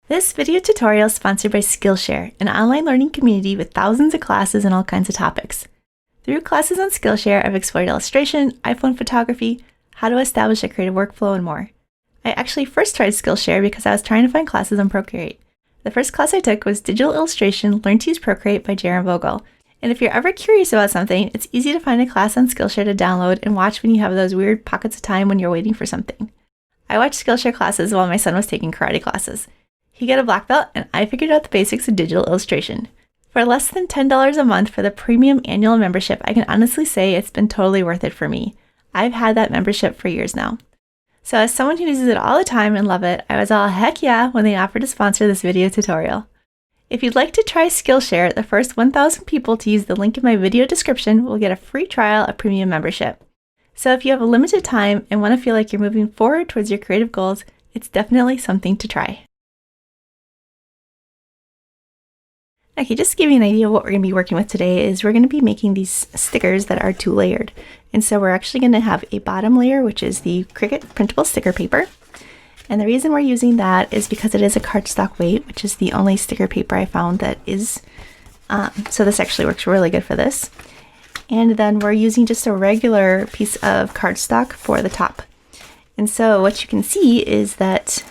This video tutorial is sponsored by Skillshare, an online learning community with thousands of classes on all kinds of topics. Through classes on Skillshare, I've explored illustration, iPhone photography, how to establish a creative workflow, and more. I actually first tried Skillshare because I was trying to find classes on Procreate. The first class I took was Digital Illustration, Learn to Use Procreate by Jaron Vogel. And if you're ever curious about something, it's easy to find a class on Skillshare to download and watch when you have those weird pockets of time when you're waiting for something. I watched Skillshare classes while my son was taking karate classes. He got a black belt, and I figured out the basics of digital illustration. For less than $10 a month for the premium annual membership, I can honestly say it's been totally worth it for me. I've had that membership for years now. So as someone who uses it all the time and love it, I was all heck yeah when they offered to sponsor this video tutorial. If you'd like to try Skillshare, the first 1,000 people to use the link in my video description will get a free trial of premium membership. So if you have a limited time and want to feel like you're moving forward towards your creative goals, it's definitely something to try. Okay, just to give you an idea of what we're going to be working with today is we're going to be making these stickers that are 2-layered. And so we're actually going to have a bottom layer, which is the Cricut printable sticker paper. And the reason we're using that is because it is a cardstock weight, which is the only sticker paper I found that is. So this actually works really good for this. And then we're using just a regular piece of cardstock for the top. And so what you can see is that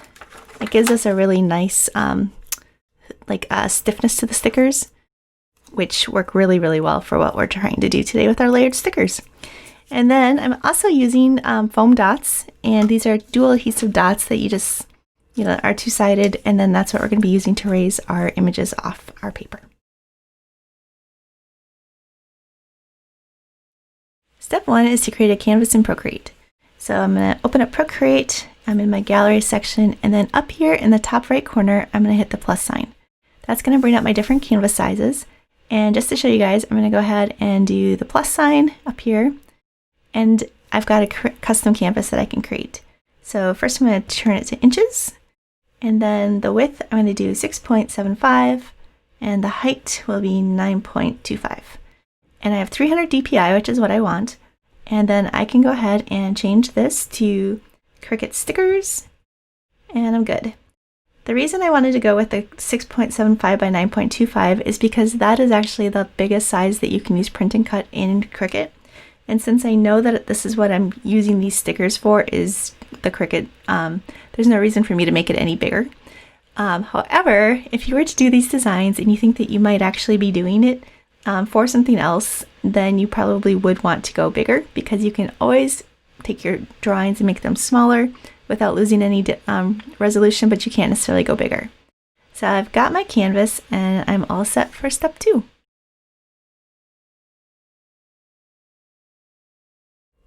it gives us a really nice stiffness to the stickers, which work really, really well for what we're trying to do today with our layered stickers. And then I'm also using foam dots, and these are dual adhesive dots that you just, are two-sided, and then that's what we're going to be using to raise our images off our paper. Step 1 is to create a canvas in Procreate. So I'm going to open up Procreate, I'm in my gallery section, and then up here in the top right corner, I'm going to hit the plus sign. That's going to bring up my different canvas sizes. And just to show you guys, I'm going to go ahead and do the plus sign up here. And I've got a custom canvas that I can create. So first I'm going to turn it to inches. And then the width, I'm going to do 6.75. And the height will be 9.25. And I have 300 DPI, which is what I want. And then I can go ahead and change this to Cricut stickers. And I'm good. The reason I wanted to go with the 6.75 by 9.25 is because that is actually the biggest size that you can use print and cut in Cricut. And since I know that this is what I'm using these stickers for is the Cricut, there's no reason for me to make it any bigger. However, if you were to do these designs and you think that you might actually be doing it for something else, then you probably would want to go bigger, because you can always take your drawings and make them smaller without losing any resolution, but you can't necessarily go bigger. So I've got my canvas and I'm all set for step 2.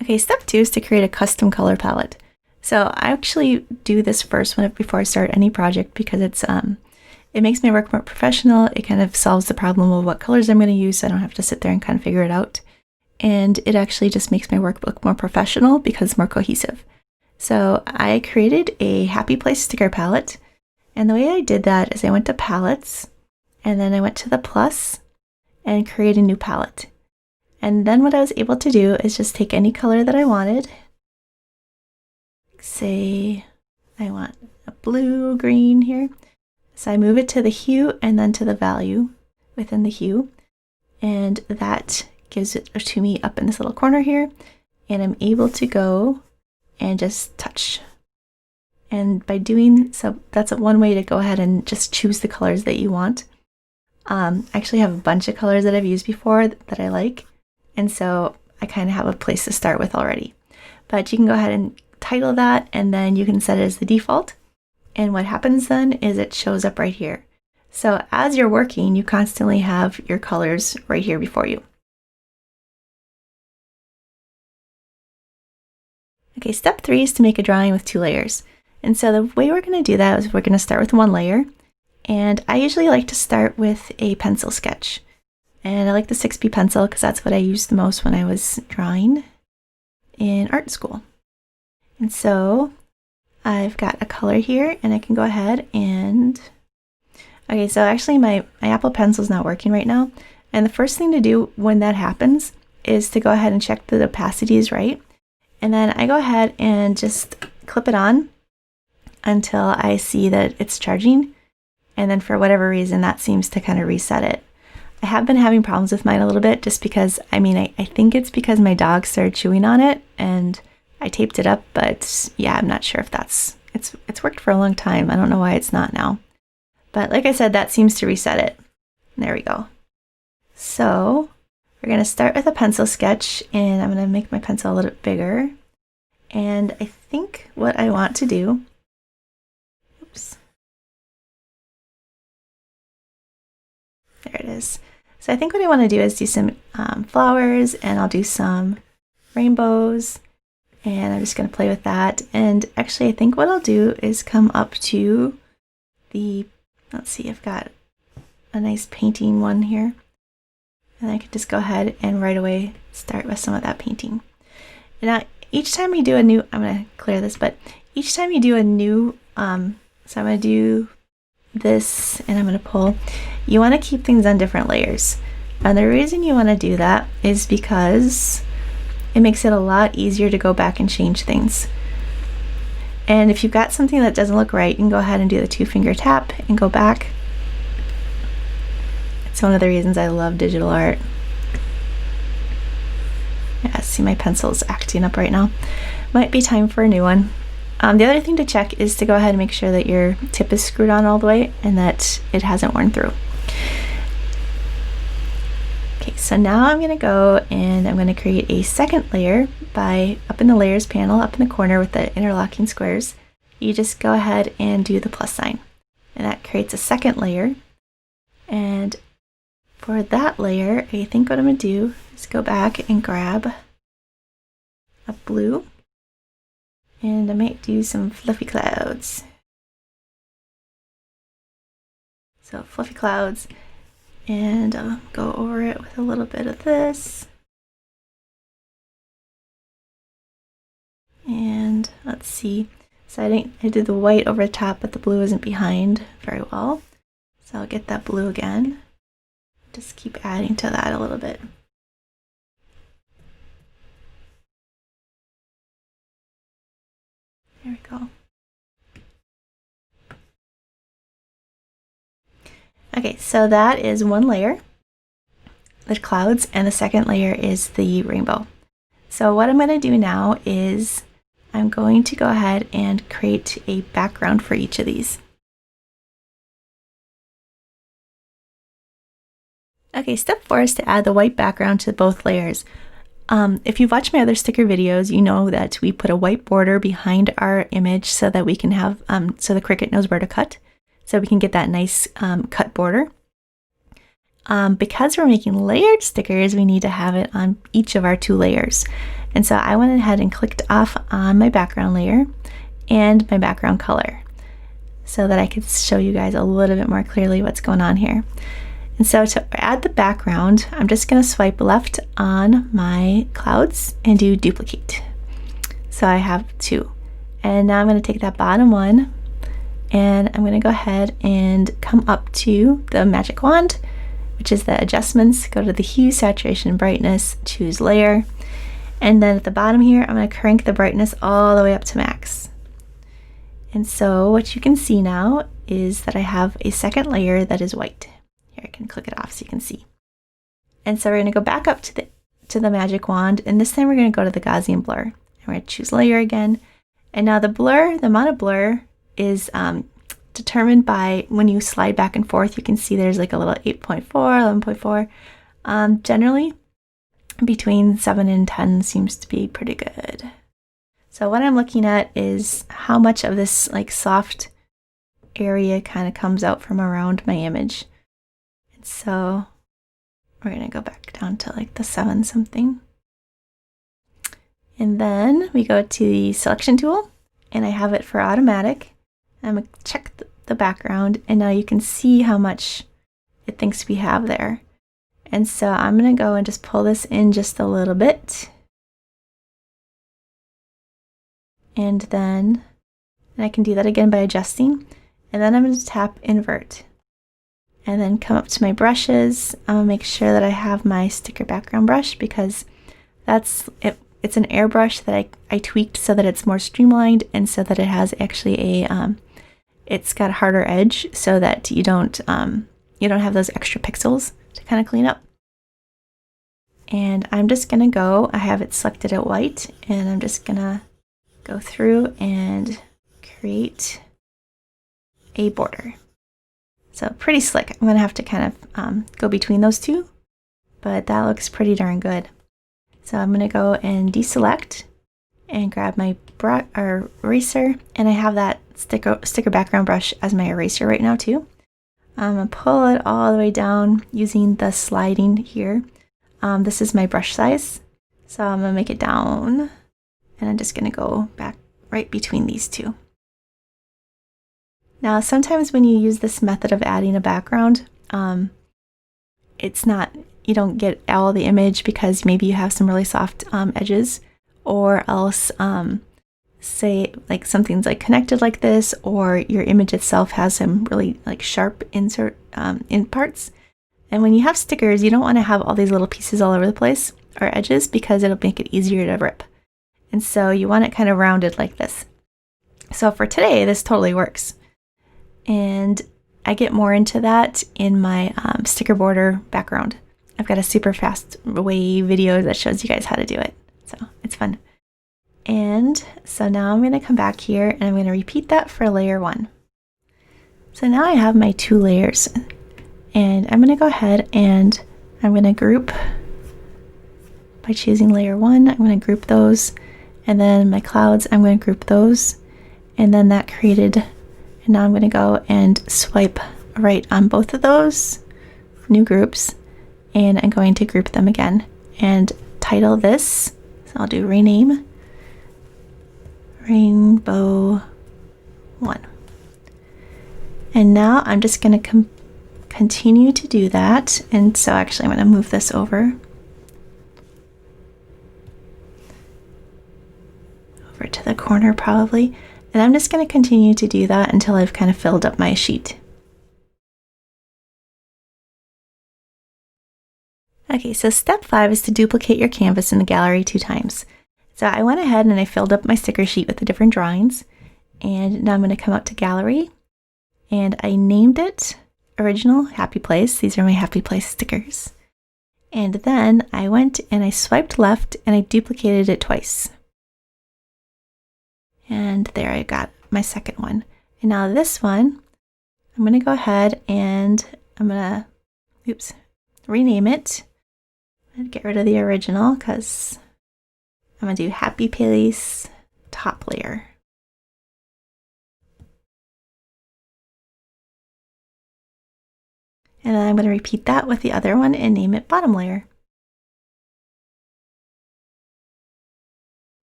Okay, step 2 is to create a custom color palette. So I actually do this first before I start any project because it makes my work more professional. It kind of solves the problem of what colors I'm going to use, so I don't have to sit there and kind of figure it out. And it actually just makes my work look more professional because it's more cohesive. So I created a Happy Place sticker palette, and the way I did that is I went to palettes, and then I went to the plus and create a new palette. And then what I was able to do is just take any color that I wanted. Say I want a blue, green here. So I move it to the hue and then to the value within the hue, and that gives it to me up in this little corner here, and I'm able to go and just touch. And by doing so, that's one way to go ahead and just choose the colors that you want. I actually have a bunch of colors that I've used before that I like, and so I kind of have a place to start with already. But you can go ahead and title that, and then you can set it as the default. And what happens then is it shows up right here. So as you're working, you constantly have your colors right here before you. Okay, step 3 is to make a drawing with 2 layers. And so the way we're going to do that is we're going to start with 1 layer. And I usually like to start with a pencil sketch. And I like the 6B pencil because that's what I used the most when I was drawing in art school. And so I've got a color here, and I can go ahead and... Okay, so actually my Apple Pencil is not working right now. And the first thing to do when that happens is to go ahead and check that the opacity is right. And then I go ahead and just clip it on until I see that it's charging. and then for whatever reason that seems to kind of reset it. I have been having problems with mine a little bit just because, I think it's because my dog started chewing on it and I taped it up, but yeah, I'm not sure if it's worked for a long time. I don't know why it's not now. But like I said, that seems to reset it. There we go. So we're going to start with a pencil sketch, and I'm going to make my pencil a little bit bigger. And I think what I want to do, oops, there it is. So I think what I want to do is do some flowers, and I'll do some rainbows, and I'm just going to play with that. And actually I think what I'll do is come up to the, let's see, I've got a nice painting one here. And I can just go ahead and right away start with some of that painting. And now each time you do a new, I'm going to clear this, but each time you do a new, so I'm going to do this and I'm going to pull, you want to keep things on different layers. And the reason you want to do that is because it makes it a lot easier to go back and change things. And if you've got something that doesn't look right, you can go ahead and do the 2-finger tap and go back. It's one of the reasons I love digital art. Yeah, see my pencil's acting up right now. Might be time for a new one. The other thing to check is to go ahead and make sure that your tip is screwed on all the way and that it hasn't worn through. Okay, so now I'm going to go and I'm going to create a second layer by up in the layers panel, up in the corner with the interlocking squares. You just go ahead and do the plus sign. And that creates a second layer. And for that layer, I think what I'm going to do is go back and grab a blue, and I might do some fluffy clouds. So fluffy clouds, and I'll go over it with a little bit of this. And let's see, so I did the white over the top, but the blue isn't behind very well. So I'll get that blue again. Just keep adding to that a little bit. There we go. Okay, so that is one layer, the clouds, and the second layer is the rainbow. So what I'm going to do now is I'm going to go ahead and create a background for each of these. Okay, step 4 is to add the white background to both layers. If you've watched my other sticker videos, you know that we put a white border behind our image so that we can have, so the Cricut knows where to cut, so we can get that nice cut border. Because we're making layered stickers, we need to have it on each of our 2 layers. And so I went ahead and clicked off on my background layer and my background color so that I could show you guys a little bit more clearly what's going on here. And so to add the background, I'm just going to swipe left on my clouds and do duplicate. So I have 2. And now I'm going to take that bottom one and I'm going to go ahead and come up to the magic wand, which is the adjustments, go to the hue, saturation, brightness, choose layer. And then at the bottom here, I'm going to crank the brightness all the way up to max. And so what you can see now is that I have a second layer that is white. Here, I can click it off so you can see. And so we're going to go back up to the magic wand, and this time we're going to go to the Gaussian blur. And we're going to choose layer again. And now the blur, the amount of blur is determined by when you slide back and forth. You can see there's like a little 8.4, 11.4. Generally, between 7 and 10 seems to be pretty good. So what I'm looking at is how much of this like soft area kind of comes out from around my image. So we're going to go back down to like the 7 something. And then we go to the selection tool and I have it for automatic. I'm going to check the background and now you can see how much it thinks we have there. And so I'm going to go and just pull this in just a little bit. And then I can do that again by adjusting. And then I'm going to tap invert. And then come up to my brushes. I'll make sure that I have my sticker background brush because that's it. It's an airbrush that I tweaked so that it's more streamlined and so that it has actually it's got a harder edge so that you don't have those extra pixels to kind of clean up. And I'm just gonna go, I have it selected at white, and I'm just gonna go through and create a border. So pretty slick. I'm gonna have to kind of go between those two, but that looks pretty darn good. So I'm gonna go and deselect and grab my eraser, and I have that sticker background brush as my eraser right now too. I'm gonna pull it all the way down using the sliding here. This is my brush size, so I'm gonna make it down, and I'm just gonna go back right between these two. Now, sometimes when you use this method of adding a background, you don't get all the image because maybe you have some really soft edges, or else say like something's like connected like this, or your image itself has some really like sharp insert in parts. And when you have stickers, you don't want to have all these little pieces all over the place or edges, because it'll make it easier to rip. And so you want it kind of rounded like this. So for today, this totally works. And I get more into that in my sticker border background. I've got a super fast way video that shows you guys how to do it. So it's fun. And so now I'm going to come back here and I'm going to repeat that for layer 1. So now I have my 2 layers. And I'm going to go ahead and I'm going to group by choosing layer 1. I'm going to group those, and then my clouds, I'm going to group those, and then that created, and now I'm going to go and swipe right on both of those new groups, and I'm going to group them again and title this. So I'll do rename Rainbow 1. And now I'm just going to continue to do that. And so actually I'm going to move this over to the corner probably. And I'm just going to continue to do that until I've kind of filled up my sheet. Okay, so step 5 is to duplicate your canvas in the gallery 2 times. So I went ahead and I filled up my sticker sheet with the different drawings. And now I'm going to come up to gallery, and I named it Original Happy Place. These are my Happy Place stickers. And then I went and I swiped left and I duplicated it twice. And there I got my second one. And now this one, I'm going to go ahead and I'm going to, rename it. And get rid of the original because I'm going to do Happy Place top layer. And then I'm going to repeat that with the other one and name it bottom layer.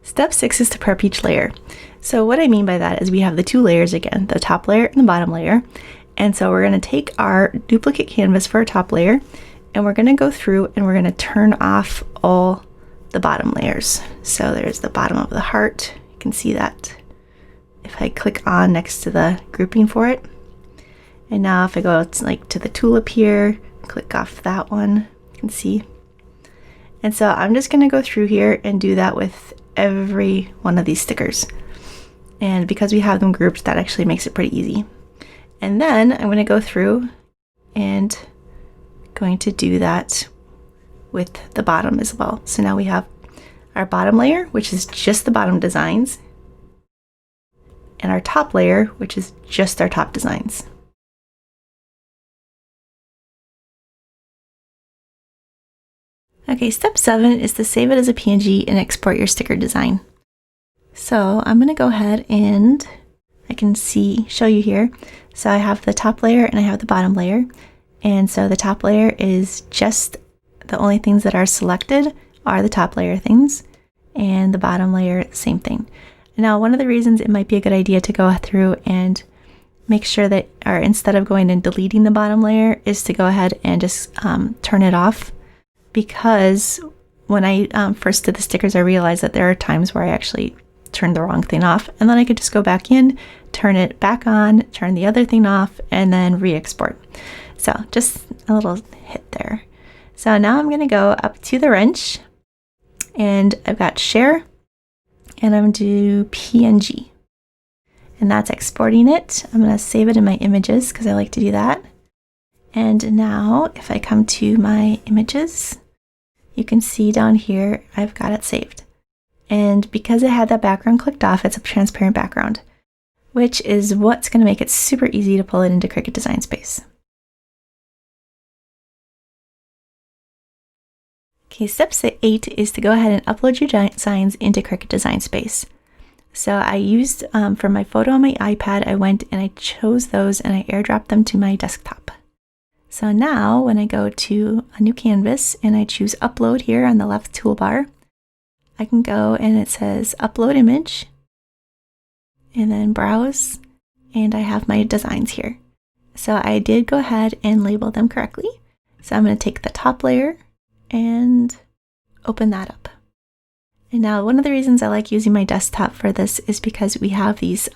Step 6 is to prep each layer. So what I mean by that is we have the 2 layers again, the top layer and the bottom layer. And so we're going to take our duplicate canvas for our top layer, and we're going to go through and we're going to turn off all the bottom layers. So there's the bottom of the heart. You can see that if I click on next to the grouping for it. And now if I go to the tulip here, click off that one, you can see. And so I'm just going to go through here and do that with every one of these stickers. And because we have them grouped, that actually makes it pretty easy. And then I'm going to go through and going to do that with the bottom as well. So now we have our bottom layer, which is just the bottom designs, and our top layer, which is just our top designs. Okay, step 7 is to save it as a PNG and export your sticker design. So I'm going to go ahead and I can show you here. So I have the top layer and I have the bottom layer. And so the top layer is just the only things that are selected are the top layer things, and the bottom layer, same thing. Now, one of the reasons it might be a good idea to go through and make sure that, or instead of going and deleting the bottom layer, is to go ahead and just turn it off. Because when I first did the stickers, I realized that there are times where I actually turned the wrong thing off, and then I could just go back in, turn it back on, turn the other thing off, and then re-export. So just a little hit there. So now I'm going to go up to the wrench, and I've got share, and I'm going to do PNG. And and that's exporting it. I'm going to save it in my images because I like to do that. And now if I come to my images, you can see down here I've got it saved. And because it had that background clicked off, it's a transparent background, which is what's going to make it super easy to pull it into Cricut Design Space. Okay, step 8 is to go ahead and upload your designs into Cricut Design Space. So I used, for my photo on my iPad, I went and I chose those and I airdropped them to my desktop. So now when I go to a new canvas and I choose upload here on the left toolbar, I can go and it says upload image and then browse, and I have my designs here. So I did go ahead and label them correctly. So I'm going to take the top layer and open that up. And now one of the reasons I like using my desktop for this is because we have these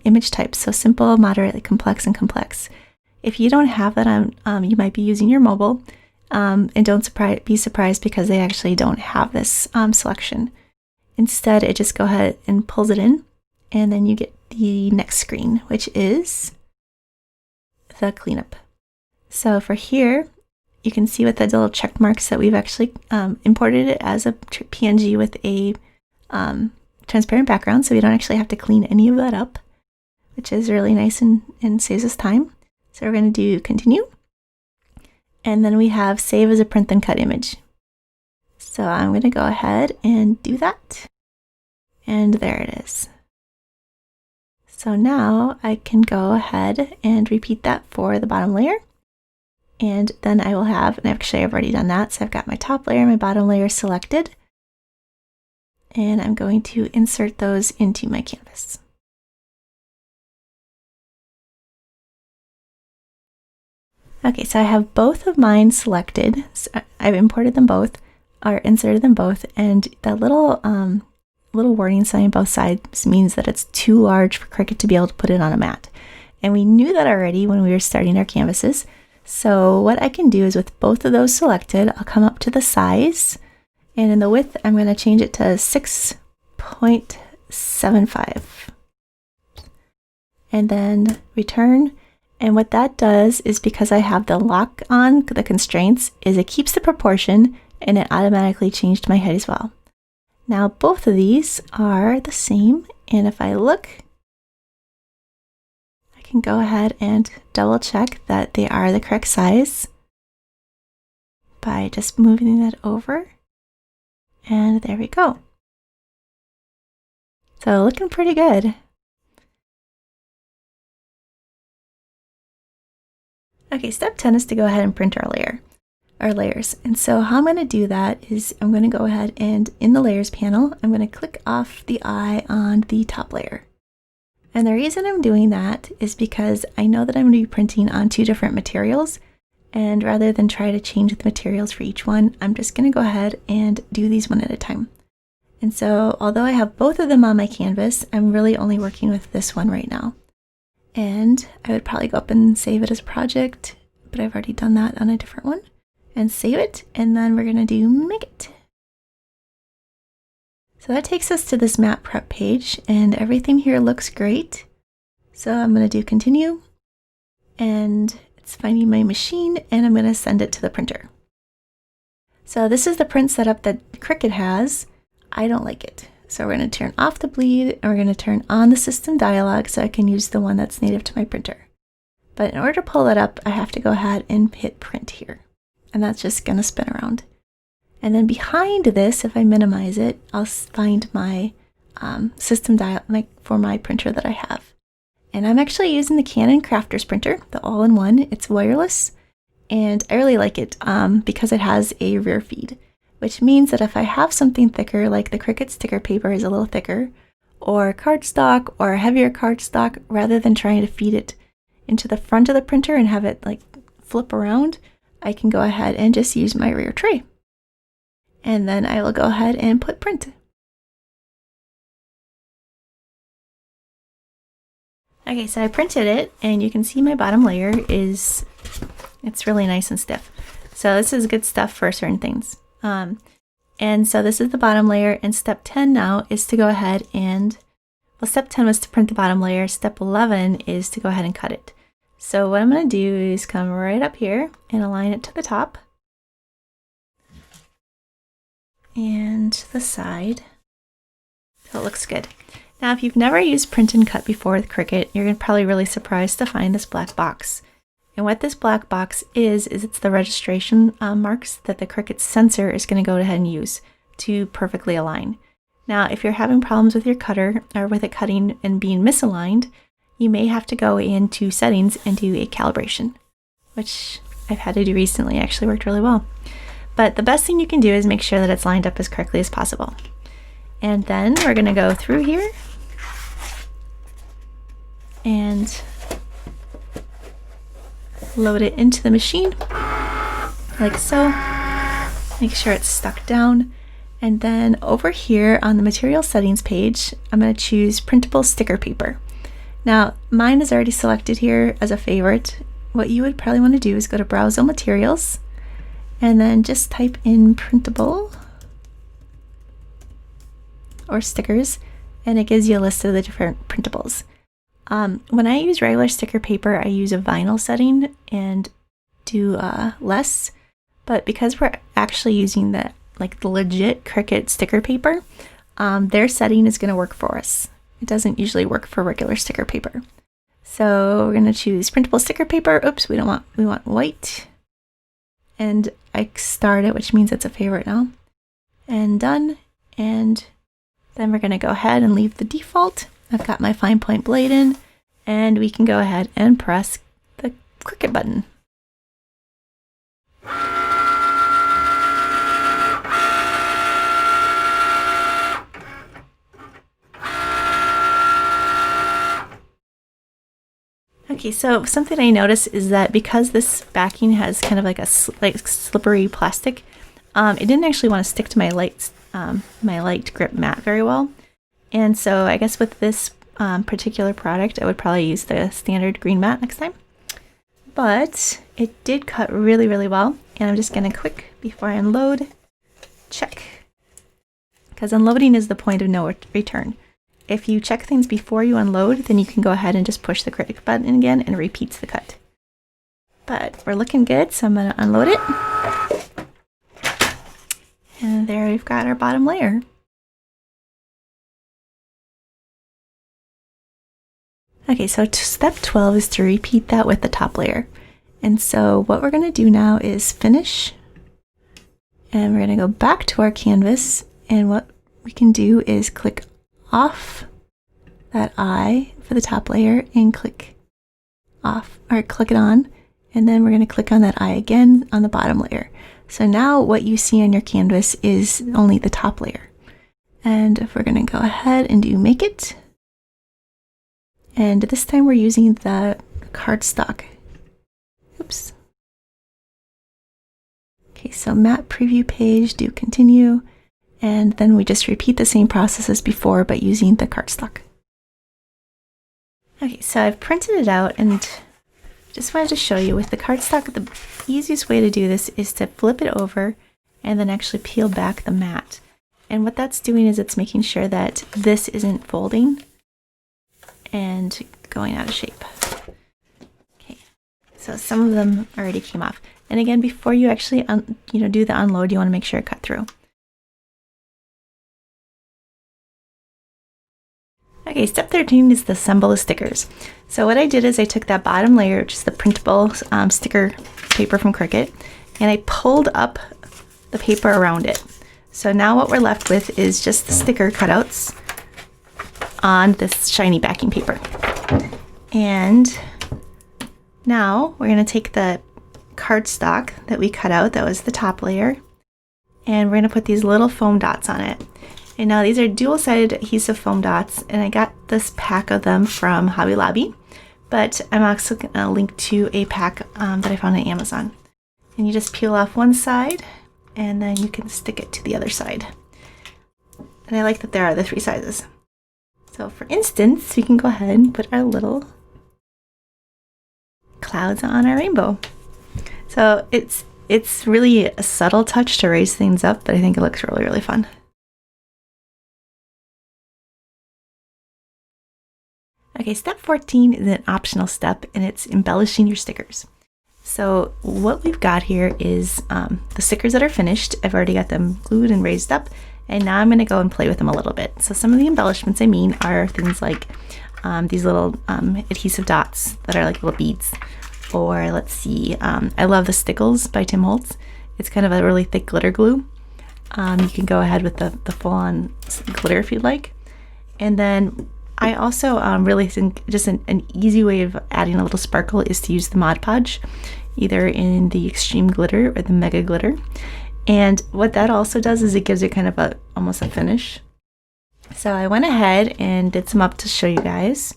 image types, so simple, moderate, complex, and complex. If you don't have that on, you might be using your mobile, and don't be surprised because they actually don't have this selection. Instead, it just go ahead and pulls it in, and then you get the next screen, which is the cleanup. So for here, you can see with the little check marks that we've actually imported it as a PNG with a transparent background, so we don't actually have to clean any of that up, which is really nice and saves us time. So we're going to do continue, and then we have save as a print and cut image. So I'm going to go ahead and do that, and there it is. So now I can go ahead and repeat that for the bottom layer. And then I will have, and actually I've already done that, so I've got my top layer and my bottom layer selected. And I'm going to insert those into my canvas. Okay, so I have both of mine selected. So I've imported them both, or inserted them both, and that little warning sign on both sides means that it's too large for Cricut to be able to put it on a mat. And we knew that already when we were starting our canvases. So what I can do is with both of those selected, I'll come up to the size, and in the width, I'm going to change it to 6.75. And then return. And what that does is, because I have the lock on the constraints, is it keeps the proportion and it automatically changed my height as well. Now both of these are the same, and if I look, I can go ahead and double check that they are the correct size by just moving that over, and there we go. So looking pretty good. Okay, step 10 is to go ahead and print our layers. And so how I'm going to do that is I'm going to go ahead and in the layers panel, I'm going to click off the eye on the top layer. And the reason I'm doing that is because I know that I'm going to be printing on 2 different materials, and rather than try to change the materials for each one, I'm just going to go ahead and do these one at a time. And so although I have both of them on my canvas, I'm really only working with this one right now. And I would probably go up and save it as a project, but I've already done that on a different one, and save it, and then we're going to do make it. So that takes us to this map prep page, and everything here looks great. So I'm going to do continue, and it's finding my machine, and I'm going to send it to the printer. So this is the print setup that Cricut has. I don't like it. So we're going to turn off the bleed, and we're going to turn on the system dialog so I can use the one that's native to my printer. But in order to pull it up, I have to go ahead and hit print here, and that's just going to spin around. And then behind this, if I minimize it, I'll find my system dial for my printer that I have. And I'm actually using the Canon Crafters printer, the all-in-one. It's wireless, and I really like it because it has a rear feed, which means that if I have something thicker, like the Cricut sticker paper is a little thicker, or cardstock, or a heavier cardstock, rather than trying to feed it into the front of the printer and have it like flip around, I can go ahead and just use my rear tray. And then I will go ahead and put print. Okay, so I printed it, and you can see my bottom layer it's really nice and stiff. So this is good stuff for certain things. And so this is the bottom layer, and step 10 now is to go ahead and Well, step 10 was to print the bottom layer. Step 11 is to go ahead and cut it. So what I'm going to do is come right up here and align it to the top and the side so it looks good. Now, if you've never used print and cut before with Cricut, you're probably really surprised to find this black box. And what this black box is it's the registration marks that the Cricut sensor is going to go ahead and use to perfectly align. Now, if you're having problems with your cutter or with it cutting and being misaligned, you may have to go into settings and do a calibration, which I've had to do recently. It actually worked really well. But the best thing you can do is make sure that it's lined up as correctly as possible. And then we're going to go through here and load it into the machine like so. Make sure it's stuck down. And then over here on the material settings page, I'm going to choose printable sticker paper. Now, mine is already selected here as a favorite. What you would probably want to do is go to Browse All Materials and then just type in printable or stickers, and it gives you a list of the different printables. When I use regular sticker paper, I use a vinyl setting and do less, but because we're actually using the legit Cricut sticker paper, their setting is going to work for us. It doesn't usually work for regular sticker paper. So we're going to choose printable sticker paper. Oops, we want white. And I starred it, which means it's a favorite now. And done. And then we're going to go ahead and leave the default. I've got my fine point blade in, and we can go ahead and press the Cricut button. Okay, so something I noticed is that because this backing has kind of like a slippery plastic, it didn't actually want to stick to my light grip mat very well. And so I guess with this particular product, I would probably use the standard green mat next time. But it did cut really, really well. And I'm just going to quick, before I unload, check. Because unloading is the point of no return. If you check things before you unload, then you can go ahead and just push the Cricut button again and it repeats the cut. But we're looking good, so I'm going to unload it. And there we've got our bottom layer. Okay, so step 12 is to repeat that with the top layer. And so what we're going to do now is finish. And we're going to go back to our canvas. And what we can do is click off that eye for the top layer and click off, or click it on. And then we're going to click on that eye again on the bottom layer. So now what you see on your canvas is only the top layer. And if we're going to go ahead and do make it. And this time we're using the cardstock. Oops. Okay, so map preview page, do continue. And then we just repeat the same process as before, but using the cardstock. Okay, so I've printed it out and just wanted to show you with the cardstock, the easiest way to do this is to flip it over and then actually peel back the mat. And what that's doing is it's making sure that this isn't folding and going out of shape. Okay, so some of them already came off. And again, before you actually do the unload, you want to make sure it cut through. Okay, step 13 is to assemble the stickers. So what I did is I took that bottom layer, which is the printable sticker paper from Cricut, and I pulled up the paper around it. So now what we're left with is just the sticker cutouts on this shiny backing paper. And now we're going to take the cardstock that we cut out, that was the top layer, and we're going to put these little foam dots on it. And now these are dual-sided adhesive foam dots, and I got this pack of them from Hobby Lobby, but I'm also going to link to a pack that I found on Amazon. And you just peel off one side, and then you can stick it to the other side. And I like that there are the 3 sizes. So for instance, we can go ahead and put our little clouds on our rainbow. So it's really a subtle touch to raise things up, but I think it looks really, really fun. Okay, step 14 is an optional step, and it's embellishing your stickers. So what we've got here is the stickers that are finished. I've already got them glued and raised up, and now I'm going to go and play with them a little bit. So some of the embellishments I mean are things like these little adhesive dots that are like little beads. Or let's see, I love the Stickles by Tim Holtz. It's kind of a really thick glitter glue. You can go ahead with the full-on glitter if you'd like. And then I also really think just an easy way of adding a little sparkle is to use the Mod Podge, either in the Extreme Glitter or the Mega Glitter. And what that also does is it gives it kind of almost a finish. So I went ahead and did some up to show you guys.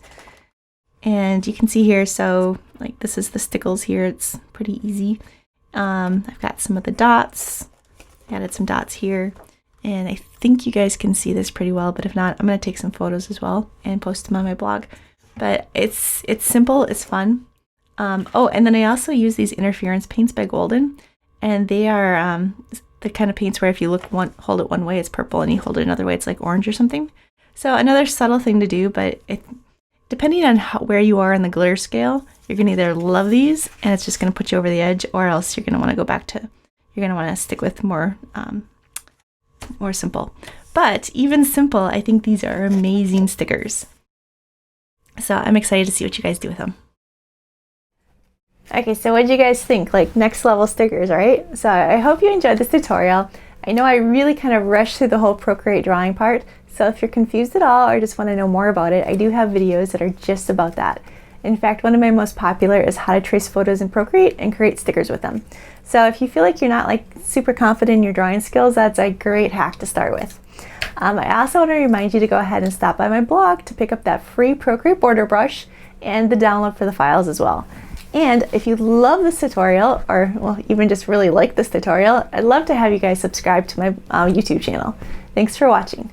And you can see here, so like this is the Stickles here, it's pretty easy. I've got some of the dots, added some dots here. And I think you guys can see this pretty well, but if not, I'm going to take some photos as well and post them on my blog. But it's simple, it's fun. Oh, and then I also use these interference paints by Golden, and they are the kind of paints where if you hold it one way, it's purple, and you hold it another way, it's like orange or something. So another subtle thing to do, but depending on where you are on the glitter scale, you're going to either love these, and it's just going to put you over the edge, or else you're going to want to go back to, you're going to want to stick with more simple. But even simple, I think these are amazing stickers. So I'm excited to see what you guys do with them. Okay, so what did you guys think? Like next level stickers, right? So I hope you enjoyed this tutorial. I know I really kind of rushed through the whole Procreate drawing part, so if you're confused at all or just want to know more about it, I do have videos that are just about that. In fact, one of my most popular is how to trace photos in Procreate and create stickers with them. So if you feel like you're not like super confident in your drawing skills, that's a great hack to start with. I also want to remind you to go ahead and stop by my blog to pick up that free Procreate border brush and the download for the files as well. And if you love this tutorial, or well, even just really like this tutorial, I'd love to have you guys subscribe to my YouTube channel. Thanks for watching.